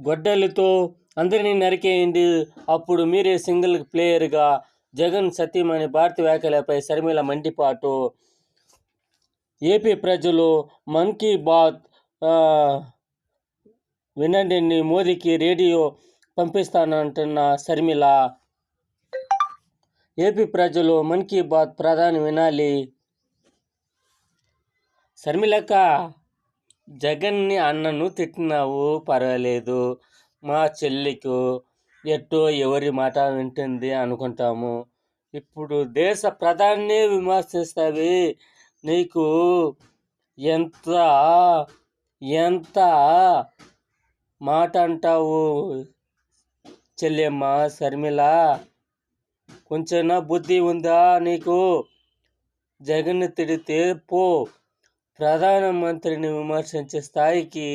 గొడ్డలితో అందరినీ నరికేయండి, అప్పుడు మీరే సింగిల్ ప్లేయర్గా. జగన్ సతీమణి భారతి వ్యాఖ్యలపై షర్మిల మండిపాటు. ఏపీ ప్రజలు మన్ కీ బాత్ వినండి, మోదీకి రేడియో పంపిస్తానంటున్న షర్మిల. ఏపీ ప్రజలు మన్ కీ బాత్ ప్రధాని వినాలి. షర్మిలక్క, జగన్ని అన్నను తిట్టినావు పర్వాలేదు, మా చెల్లికు ఎట్టో ఎవరి మాట వింటుంది అనుకుంటాము. ఇప్పుడు దేశ ప్రధాని విమర్శిస్తావి, నీకు ఎంత ఎంత మాట అంటావు చెల్లెమ్మ షర్మిల? కొంచెం బుద్ధి ఉందా నీకు? జగన్ని తిడితే పో, ప్రధానమంత్రిని విమర్శించే స్థాయికి